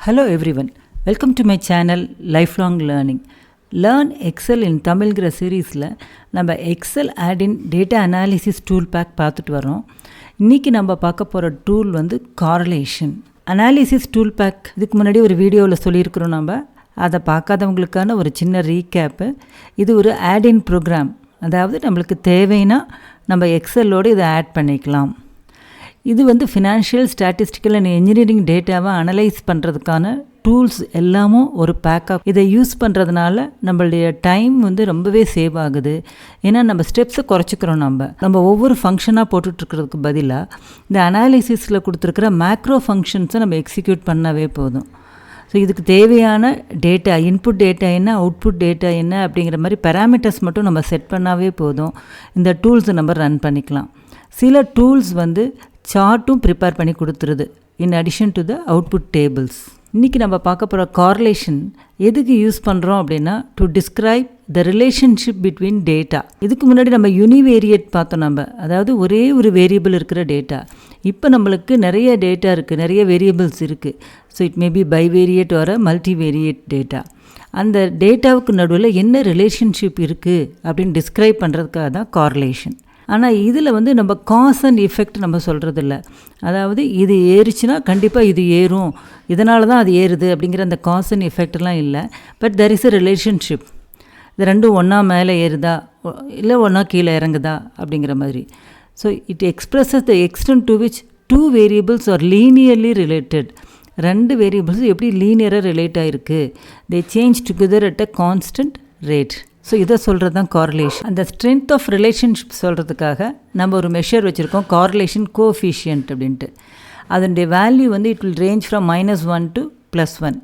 Hello everyone, welcome to my channel Lifelong Learning. Learn Excel in தமிழ்ங்கிற சீரீஸில் நம்ம XL ஆட்-இன் data analysis டூல்பேக் பார்த்துட்டு வரோம். இன்றைக்கி நம்ம பார்க்க போகிற டூல் வந்து காரலேஷன் அனாலிசிஸ் டூல்பேக். இதுக்கு முன்னாடி ஒரு வீடியோவில் சொல்லியிருக்கிறோம். நம்ம அதை பார்க்காதவங்களுக்கான ஒரு சின்ன ரீகேப்பு. இது ஒரு ஆட்-இன் ப்ரோக்ராம், அதாவது நம்மளுக்கு தேவைன்னா நம்ம எக்ஸலோடு இதை ஆட் பண்ணிக்கலாம். இது வந்து ஃபினான்ஷியல், ஸ்டாட்டிஸ்டிக்கல் அண்ட் என்ஜினியரிங் டேட்டாவை அனலைஸ் பண்ணுறதுக்கான டூல்ஸ் எல்லாமும் ஒரு பேக்கப். இதை யூஸ் பண்ணுறதுனால நம்மளுடைய டைம் வந்து ரொம்பவே சேவ் ஆகுது. ஏன்னா நம்ம ஸ்டெப்ஸை குறைச்சிக்கிறோம். நம்ம ஒவ்வொரு ஃபங்க்ஷனாக போட்டுட்ருக்கிறதுக்கு பதிலாக இந்த அனாலிசிஸில் கொடுத்துருக்கிற மேக்ரோ ஃபங்க்ஷன்ஸை நம்ம எக்ஸிக்யூட் பண்ணவே போதும். ஸோ இதுக்கு தேவையான டேட்டா, இன்புட் டேட்டா என்ன, அவுட்புட் டேட்டா என்ன அப்படிங்கிற மாதிரி பேராமீட்டர்ஸ் மட்டும் நம்ம செட் பண்ணாவே போதும். இந்த டூல்ஸை நம்ம ரன் பண்ணிக்கலாம். சில டூல்ஸ் வந்து சார்ட்டும் ப்ரிப்பேர் பண்ணி கொடுத்துருது, in addition to the output tables. இன்றைக்கி நம்ம பார்க்க போகிற கார்லேஷன் எதுக்கு யூஸ் பண்ணுறோம் அப்படின்னா, to describe the relationship between data. இதுக்கு முன்னாடி நம்ம யூனிவேரியேட் பார்த்தோம். அதாவது ஒரே ஒரு வேரியபிள் இருக்கிற டேட்டா. இப்போ நம்மளுக்கு நிறைய டேட்டா இருக்குது, நிறைய வேரியபிள்ஸ் இருக்குது. So it may be bivariate or multivariate data. அந்த டேட்டாவுக்கு நடுவில் என்ன ரிலேஷன்ஷிப் இருக்குது அப்படின்னு டிஸ்கிரைப் பண்ணுறதுக்காக தான் கார்லேஷன். ஆனால் இதில் வந்து நம்ம காஸ் அண்ட் எஃபெக்ட் நம்ம சொல்கிறதில்ல. அதாவது இது ஏறிச்சுன்னா கண்டிப்பாக இது ஏறும், இதனால தான் அது ஏறுது அப்படிங்கிற அந்த காஸ் அண்ட் எஃபெக்ட்லாம் இல்லை. But there is a relationship. இது ரெண்டும் ஒன்றா மேலே ஏறுதா இல்லை ஒன்றா கீழே இறங்குதா அப்படிங்கிற மாதிரி. So it expresses the extent to which two variables are linearly related. ரெண்டு வேரியபிள்ஸ் எப்படி லீனியராக ரிலேட் ஆகிருக்கு, they change together at a constant rate. So இதை சொல்கிறது தான் கார்லேஷன். அந்த ஸ்ட்ரென்த் ஆஃப் ரிலேஷன்ஷிப் சொல்கிறதுக்காக நம்ம ஒரு மெஷர் வச்சுருக்கோம், கார்லேஷன் கோஎஃபிஷியன்ட் அப்படின்ட்டு. அதனுடைய வேல்யூ வந்து it will range from -1 to +1.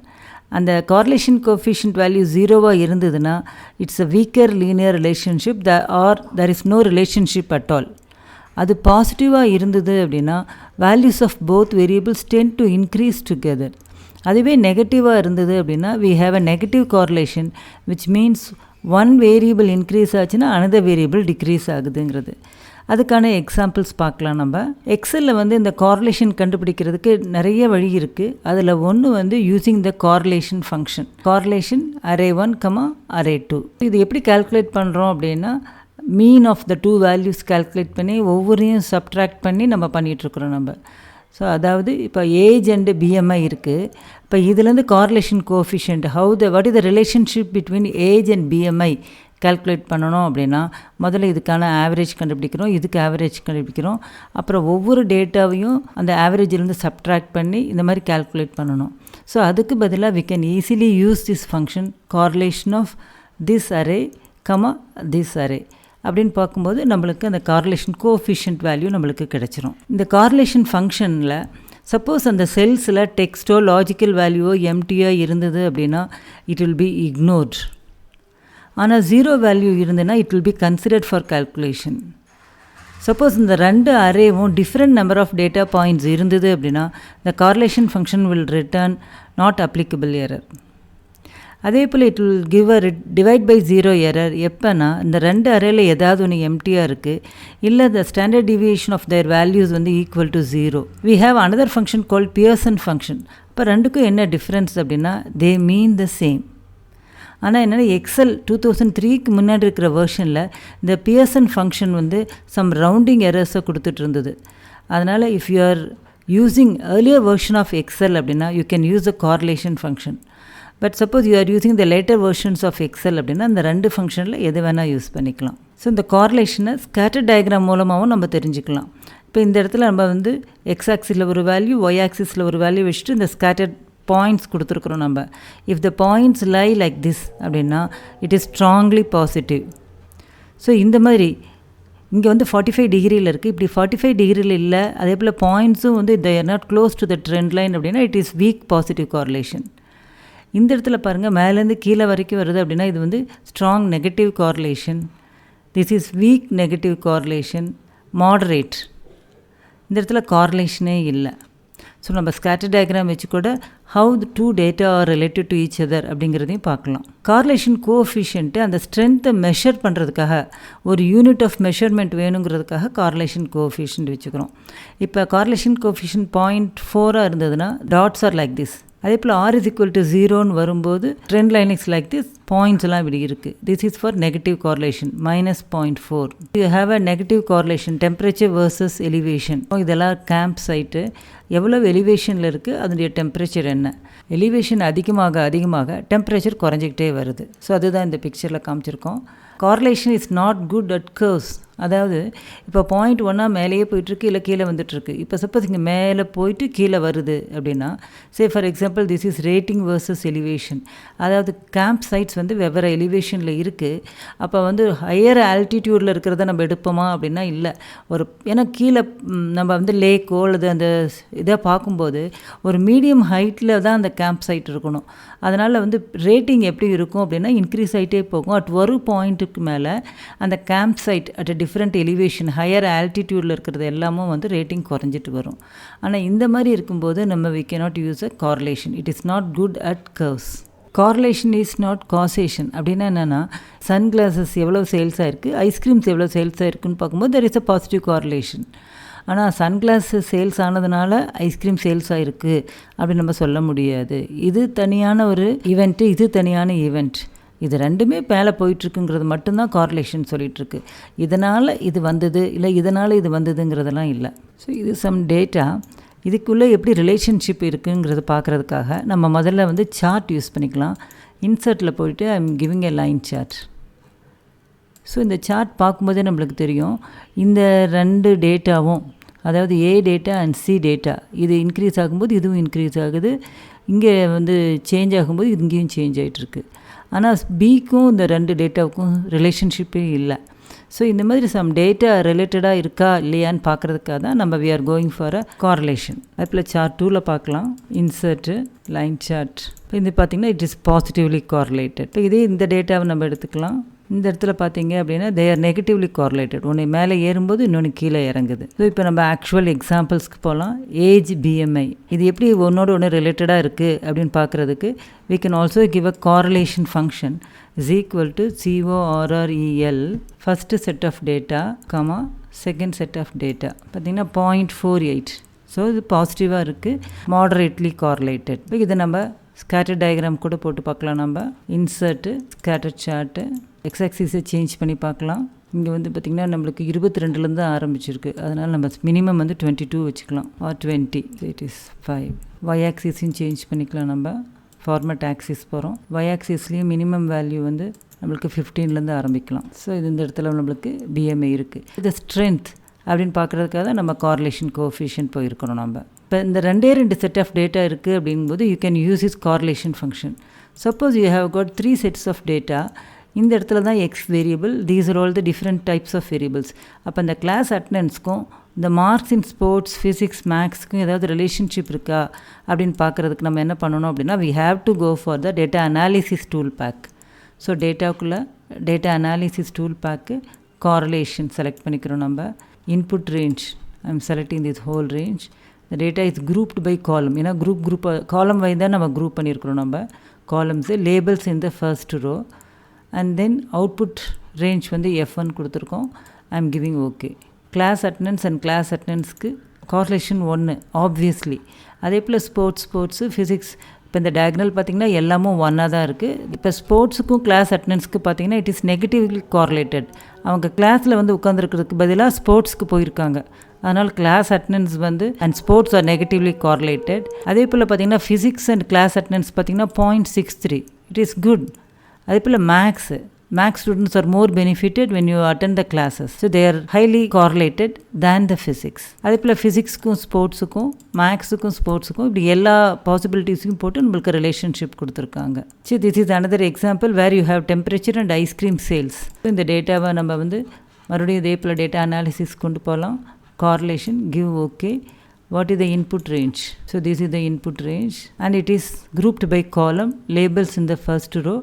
அந்த கார்லேஷன் கோஎஃபிஷியன்ட் வேல்யூ 0வாக இருந்ததுன்னா it's a weaker linear relationship, there is no relationship at all. அது பாசிட்டிவாக இருந்தது அப்படின்னா values of both variables tend to increase together. அதுவே நெகட்டிவாக இருந்தது அப்படின்னா we have a negative correlation, which means one variable increase ஆச்சுன்னா அனதர் வேரியபிள் டிக்ரீஸ் ஆகுதுங்கிறது. அதுக்கான எக்ஸாம்பிள்ஸ் பார்க்கலாம். நம்ம எக்ஸலில் வந்து இந்த கார்லேஷன் கண்டுபிடிக்கிறதுக்கு நிறைய வழி இருக்குது. அதில் ஒன்று வந்து using the correlation function. Correlation array1, array2. இது எப்படி கால்குலேட் பண்ணுறோம் அப்படின்னா, mean of the two values calculate பண்ணி ஒவ்வொரையும் சப்ட்ராக்ட் பண்ணி நம்ம பண்ணிகிட்ருக்குறோம். ஸோ அதாவது இப்போ ஏஜ் அண்டு பிஎம்ஐ இருக்குது. இப்போ இதுலேருந்து correlation coefficient what is the relationship between age and BMI calculate பண்ணணும் அப்படின்னா, முதல்ல இதுக்கான ஆவரேஜ் கண்டுபிடிக்கிறோம், இதுக்கு ஆவரேஜ் கண்டுபிடிக்கிறோம். அப்புறம் ஒவ்வொரு டேட்டாவையும் அந்த ஆவரேஜிலேருந்து சப்ட்ராக்ட் பண்ணி இந்த மாதிரி கால்குலேட் பண்ணணும். ஸோ அதுக்கு பதிலாக we can easily use this function correlation of this array, this array அப்படின்னு பார்க்கும்போது நம்மளுக்கு அந்த கார்லேஷன் கோஎஃபிஷியன்ட் வேல்யூ நம்மளுக்கு கிடச்சிரும். இந்த கார்லேஷன் ஃபங்க்ஷனில் சப்போஸ் அந்த செல்ஸில் டெக்ஸ்ட்டோ லாஜிக்கல் வேல்யூவோ எம்டியாக இருந்தது அப்படின்னா இட் வில் பி இக்னோர்ட். ஆனால் 0 வேல்யூ இருந்ததுன்னா it will be considered for calculation. Suppose இந்த ரெண்டு அரேவும் different number of data points இருந்தது அப்படின்னா the correlation function will return not applicable error. அதே போல் it will give a divide by 0 error. எப்போனா இந்த ரெண்டு அரேயில் ஏதாவது ஒன்று எம்டியாக இருக்குது, இல்லை the standard deviation of their values வந்து equal to 0. We have another function called Pearson function. இப்போ ரெண்டுக்கும் என்ன டிஃப்ரென்ஸ் அப்படின்னா, தே மீன் த சேம். ஆனால் என்னென்னா எக்ஸல் 2003க்கு முன்னாடி இருக்கிற வேர்ஷனில் இந்த பியர்சன் ஃபங்க்ஷன் வந்து சம் ரவுண்டிங் எரர்ஸை கொடுத்துட்டு இருந்தது. அதனால் if you are using earlier version of Excel அப்படின்னா you can use the correlation function. But suppose you are using the later versions of Excel அப்படின்னா அந்த ரெண்டு ஃபங்க்ஷனில் எது வேணால் யூஸ் பண்ணிக்கலாம். ஸோ இந்த கார்லேஷனை ஸ்கேட்டர் டயக்ராம் மூலமாகவும் நம்ம தெரிஞ்சுக்கலாம். இப்போ இந்த இடத்துல நம்ம வந்து எக்ஸ் ஆக்சிஸில் ஒரு வேல்யூ, ஒய் ஆக்சிஸில் ஒரு வேல்யூ வச்சுட்டு இந்த ஸ்கேட்டர் பாயிண்ட்ஸ் கொடுத்துருக்குறோம். நம்ம if the points lie like this அப்படின்னா it is strongly positive. So இந்த மாதிரி இங்கே வந்து 45 டிகிரியில் இருக்குது, இப்படி 45 டிகிரியில் இல்லை. அதே போல் பாயிண்ட்ஸும் வந்து they are not close to the trend line அப்படின்னா it is weak positive correlation. இந்த இடத்துல பாருங்கள், மேலேருந்து கீழே வரைக்கும் வருது அப்படின்னா இது வந்து strong negative correlation. This is weak negative correlation, moderate. இந்த இடத்துல கார்லேஷனே இல்லை. ஸோ நம்ம ஸ்கேட்டர் டயக்ராம் வச்சு கூட how the two data are related to each other அப்படிங்கிறதையும் பார்க்கலாம். கார்லேஷன் கோஎஃபிஷியன்ட்டு அந்த ஸ்ட்ரென்த்தை மெஷர் பண்ணுறதுக்காக ஒரு யூனிட் ஆஃப் மெஷர்மெண்ட் வேணுங்கிறதுக்காக கார்லேஷன் கோஎஃபிஷியன்ட் வச்சுக்கிறோம். இப்போ கார்லேஷன் கோஎஃபிஷியன்ட் 0.4 இருந்ததுன்னா டாட்ஸ் ஆர் லைக் திஸ். அதே போல் r is equal to 0ன்னு வரும்போது trend line is like this, பாயிண்ட்ஸ்லாம் இப்படி இருக்குது. This is for negative correlation -0.4. You have a negative correlation temperature versus elevation. இதெல்லாம் கேம்ப் சைட்டு எவ்வளவு எலிவேஷனில் இருக்குது, அதனுடைய டெம்பரேச்சர் என்ன. எலிவேஷன் அதிகமாக டெம்பரேச்சர் குறைஞ்சிக்கிட்டே வருது. ஸோ அதுதான் இந்த பிக்சரில் காமிச்சிருக்கோம். Correlation is not good at curves. அதாவது இப்போ பாயிண்ட் 1 மேலேயே போயிட்டுருக்கு, இல்லை கீழே வந்துட்டுருக்கு. இப்போ சப்போஸ் இங்கே மேலே போயிட்டு கீழே வருது அப்படின்னா, say for example this is rating versus elevation. அதாவது கேம்ப் சைட்ஸ் வந்து வெவ்வேறு எலிவேஷனில் இருக்குது. அப்போ வந்து ஹையர் ஆல்டிடியூடில் இருக்கிறத நம்ம எடுப்போமா அப்படின்னா இல்லை. ஏன்னா கீழே நம்ம வந்து லேக்கோ அல்லது அந்த இதை பார்க்கும்போது ஒரு மீடியம் ஹைட்டில் தான் அந்த கேம்ப் சைட் இருக்கணும். அதனால் வந்து ரேட்டிங் எப்படி இருக்கும் அப்படின்னா இன்க்ரீஸ் ஆகிட்டே போகும். அட் ஒரு பாயிண்ட்டுக்கு மேலே அந்த camp site at different elevation higher ஆல்டிடியூடில் இருக்கிறது எல்லாமும் வந்து ரேட்டிங் குறைஞ்சிட்டு வரும். ஆனால் இந்த மாதிரி இருக்கும்போது நம்ம we cannot use a correlation. It is not good at curves. Correlation is not causation. அப்படின்னா என்னென்னா, சன்கிளாஸஸ் எவ்வளோ சேல்ஸ் ஆகிருக்கு, ஐஸ்கிரீம்ஸ் எவ்வளோ சேல்ஸ் ஆகிருக்குன்னு பார்க்கும்போது there is a positive correlation. ஆனால் சன்கிளாஸ் சேல்ஸ் ஆனதுனால ஐஸ்கிரீம் சேல்ஸ் ஆகிருக்கு அப்படின்னு நம்ம சொல்ல முடியாது. இது தனியான ஒரு ஈவெண்ட்டு, இது தனியான ஈவெண்ட். இது ரெண்டுமே மேலே போயிட்டுருக்குங்கிறது மட்டும்தான் கார்லேஷன் சொல்லிகிட்ருக்கு. இதனால் இது வந்தது, இல்லை இதனால் இது வந்ததுங்கிறதெல்லாம் இல்லை. ஸோ இது சம் டேட்டா. இதுக்குள்ளே எப்படி ரிலேஷன்ஷிப் இருக்குங்கிறத பார்க்குறதுக்காக நம்ம முதல்ல வந்து சார்ட் யூஸ் பண்ணிக்கலாம். இன்சர்ட்டில் போயிட்டு I am giving a line chart. So இந்த சார்ட் பார்க்கும்போதே நம்மளுக்கு தெரியும், இந்த ரெண்டு டேட்டாவும், அதாவது A data and C data, இது இன்க்ரீஸ் ஆகும்போது இதுவும் இன்க்ரீஸ் ஆகுது, இங்கே வந்து சேஞ்ச் ஆகும்போது இங்கேயும் சேஞ்ச் ஆகிட்டுருக்கு. ஆனால் பிக்கும் இந்த ரெண்டு டேட்டாவுக்கும் ரிலேஷன்ஷிப்பே இல்லை. ஸோ இந்த மாதிரி சம் டேட்டா ரிலேட்டடாக இருக்கா இல்லையான்னு பார்க்குறதுக்காக தான் நம்ம we are going for a correlation. அதில் சார்ட் 2ல் பார்க்கலாம், இன்சர்ட்டு லைன் சார்ட். இப்போ இது பார்த்திங்கன்னா இட் இஸ் பாசிட்டிவ்லி கார்லேட்டட். இப்போ இதே இந்த டேட்டாவை நம்ம எடுத்துக்கலாம். இந்த இடத்துல பார்த்தீங்க அப்படின்னா தே ஆர் நெகட்டிவ்லி கார்லேட்டட். ஒன்று மேலே ஏறும்போது இன்னொன்று கீழே இறங்குது. ஸோ இப்போ நம்ம ஆக்சுவல் எக்ஸாம்பிள்ஸ்க்கு போகலாம். ஏஜ், பிஎம்ஐ இது எப்படி ஒன்றோடு ஒன்று ரிலேட்டடாக இருக்குது அப்படின்னு பார்க்குறதுக்கு we can also give a correlation function is equal to CORREL first set of data, second set of data. பார்த்தீங்கன்னா 0.48. ஸோ இது பாசிட்டிவாக இருக்குது, மாடரேட்லி கார்லேட்டட். இப்போ இதை நம்ம ஸ்கேட்டர் டயக்ராம் கூட போட்டு பார்க்கலாம். நம்ம இன்சர்ட்டு, ஸ்கேட்டர் சார்ட்டு, எக்ஸாக்சிஸை சேஞ்ச் பண்ணி பார்க்கலாம். இங்கே வந்து பார்த்திங்கன்னா நம்மளுக்கு 22லேருந்து ஆரம்பிச்சிருக்கு. அதனால் நம்ம மினிமம் வந்து 22 வச்சுக்கலாம், ஆர் 20. It is 5. ஒய் ஆக்சிஸையும் சேஞ்ச் பண்ணிக்கலாம். நம்ம ஃபார்மட் ஆக்சிஸ் போகிறோம். ஒய் ஆக்சிஸ்லேயும் மினிமம் வேல்யூ வந்து நம்மளுக்கு 15லேருந்து ஆரம்பிக்கலாம். ஸோ இது இந்த இடத்துல நம்மளுக்கு பிஎம்ஐ இருக்குது. இது ஸ்ட்ரென்த் அப்படின்னு பார்க்குறதுக்காக தான் நம்ம கார்லேஷன் கோஎஃபிஷியன்ட் போயிருக்கிறோம். நம்ம இப்போ இந்த ரெண்டு செட் ஆஃப் டேட்டா இருக்குது அப்படிங்கும்போது you can use is correlation function. Suppose you have got 3 sets of data. இந்த இடத்துல தான் X variable, these are all the different types of variables. அப்போ இந்த கிளாஸ் அட்டண்டன்ஸ்க்கும் இந்த மார்க்ஸ் இன் ஸ்போர்ட்ஸ், ஃபிசிக்ஸ், மேக்ஸுக்கும் ஏதாவது ரிலேஷன்ஷிப் இருக்கா அப்படின்னு பார்க்குறதுக்கு நம்ம என்ன பண்ணணும் அப்படின்னா we have to go for the data analysis toolpak. So டேட்டாவுக்குள்ளே டேட்டா அனாலிசிஸ் டூல்பேக்கு கார்லேஷன் செலக்ட் பண்ணிக்கிறோம். நம்ம input range, I am selecting this whole range. the data is grouped by column. ஏன்னா குரூப் காலம் வை தான் நம்ம குரூப் பண்ணியிருக்கிறோம். நம்ம columns labels in the first row and then output range வந்து F1 கொடுத்துருக்கோம். I am giving OK. Class attendance and class அட்டண்டன்ஸ்க்கு correlation 1 obviously. அதே போல் ஸ்போர்ட்ஸு, ஃபிசிக்ஸ். இப்போ இந்த டயக்னல் பார்த்திங்கன்னா எல்லாமும் 1ஆக தான் இருக்குது. இப்போ ஸ்போர்ட்ஸுக்கும் கிளாஸ் அட்டண்டன்ஸ்க்கு பார்த்திங்கன்னா இட் இஸ் நெகட்டிவ்லி கார்லேட்டட். அவங்க கிளாஸில் வந்து உட்காந்துருக்கிறதுக்கு பதிலாக ஸ்போர்ட்ஸ்க்கு போயிருக்காங்க. அதனால் கிளாஸ் அட்டண்டன்ஸ் வந்து அண்ட் ஸ்போர்ட்ஸ் ஆர் நெகட்டிவ்லி கார்லேட்டட். அதே போல் பார்த்திங்கன்னா ஃபிசிக்ஸ் அண்ட் கிளாஸ் அட்டண்டன்ஸ் பார்த்திங்கன்னா 0.63. It is good. அதே போல் maths students are more benefited when you attend the classes. So they are highly correlated than the physics. அதே போல் ஃபிசிக்ஸ்க்கும் ஸ்போர்ட்ஸுக்கும் மேக்ஸுக்கும் ஸ்போர்ட்ஸுக்கும் இப்படி எல்லா பாசிபிலிட்டிஸையும் போட்டு நம்மளுக்கு ரிலேஷன்ஷிப் கொடுத்துருக்காங்க. So this is another example where you have temperature and ice cream sales. இந்த டேட்டாவை நம்ம வந்து மறுபடியும் இதே போல் டேட்டா அனாலிசிஸ் கொண்டு போகலாம். correlation, give OK. What is the input range? So this is the input range and it is grouped by column, labels in the first row.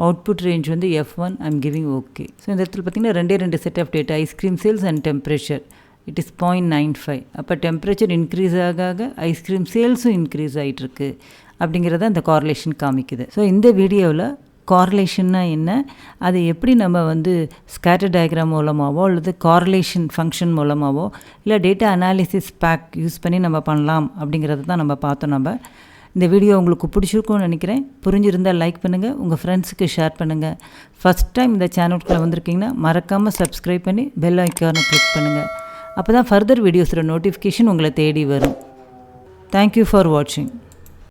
Output range வந்து F1, I am giving OK. So இந்த இடத்துல பார்த்திங்கன்னா ரெண்டு set of data, ice cream sales and temperature. It is 0.95. அப்போ temperature increase ஆக ice cream சேல்ஸும் increase ஆகிட்டுருக்கு அப்படிங்கிறத அந்த கார்லேஷன் காமிக்குது. ஸோ இந்த வீடியோவில் கார்லேஷன்னா என்ன, அதை எப்படி நம்ம வந்து ஸ்கேட்டர் டயக்ராம் மூலமாகவோ அல்லது கார்லேஷன் ஃபங்க்ஷன் மூலமாகவோ இல்லை டேட்டா அனாலிசிஸ் பேக் யூஸ் பண்ணி நம்ம பண்ணலாம் அப்படிங்கிறது தான் நம்ம பார்த்தோம். நம்ம இந்த வீடியோ உங்களுக்கு பிடிச்சிருக்கும்னு நினைக்கிறேன். புரிஞ்சிருந்தால் லைக் பண்ணுங்கள், உங்கள் ஃப்ரெண்ட்ஸுக்கு ஷேர் பண்ணுங்கள். ஃபஸ்ட் டைம் இந்த சேனலுக்குள்ளே வந்திருக்கீங்கன்னா மறக்காமல் சப்ஸ்கிரைப் பண்ணி பெல் ஐக்கானை கிளிக் பண்ணுங்கள். அப்போ தான் ஃபர்தர் வீடியோஸோட நோட்டிஃபிகேஷன் உங்களை தேடி வரும். தேங்க்யூ ஃபார் வாட்சிங்.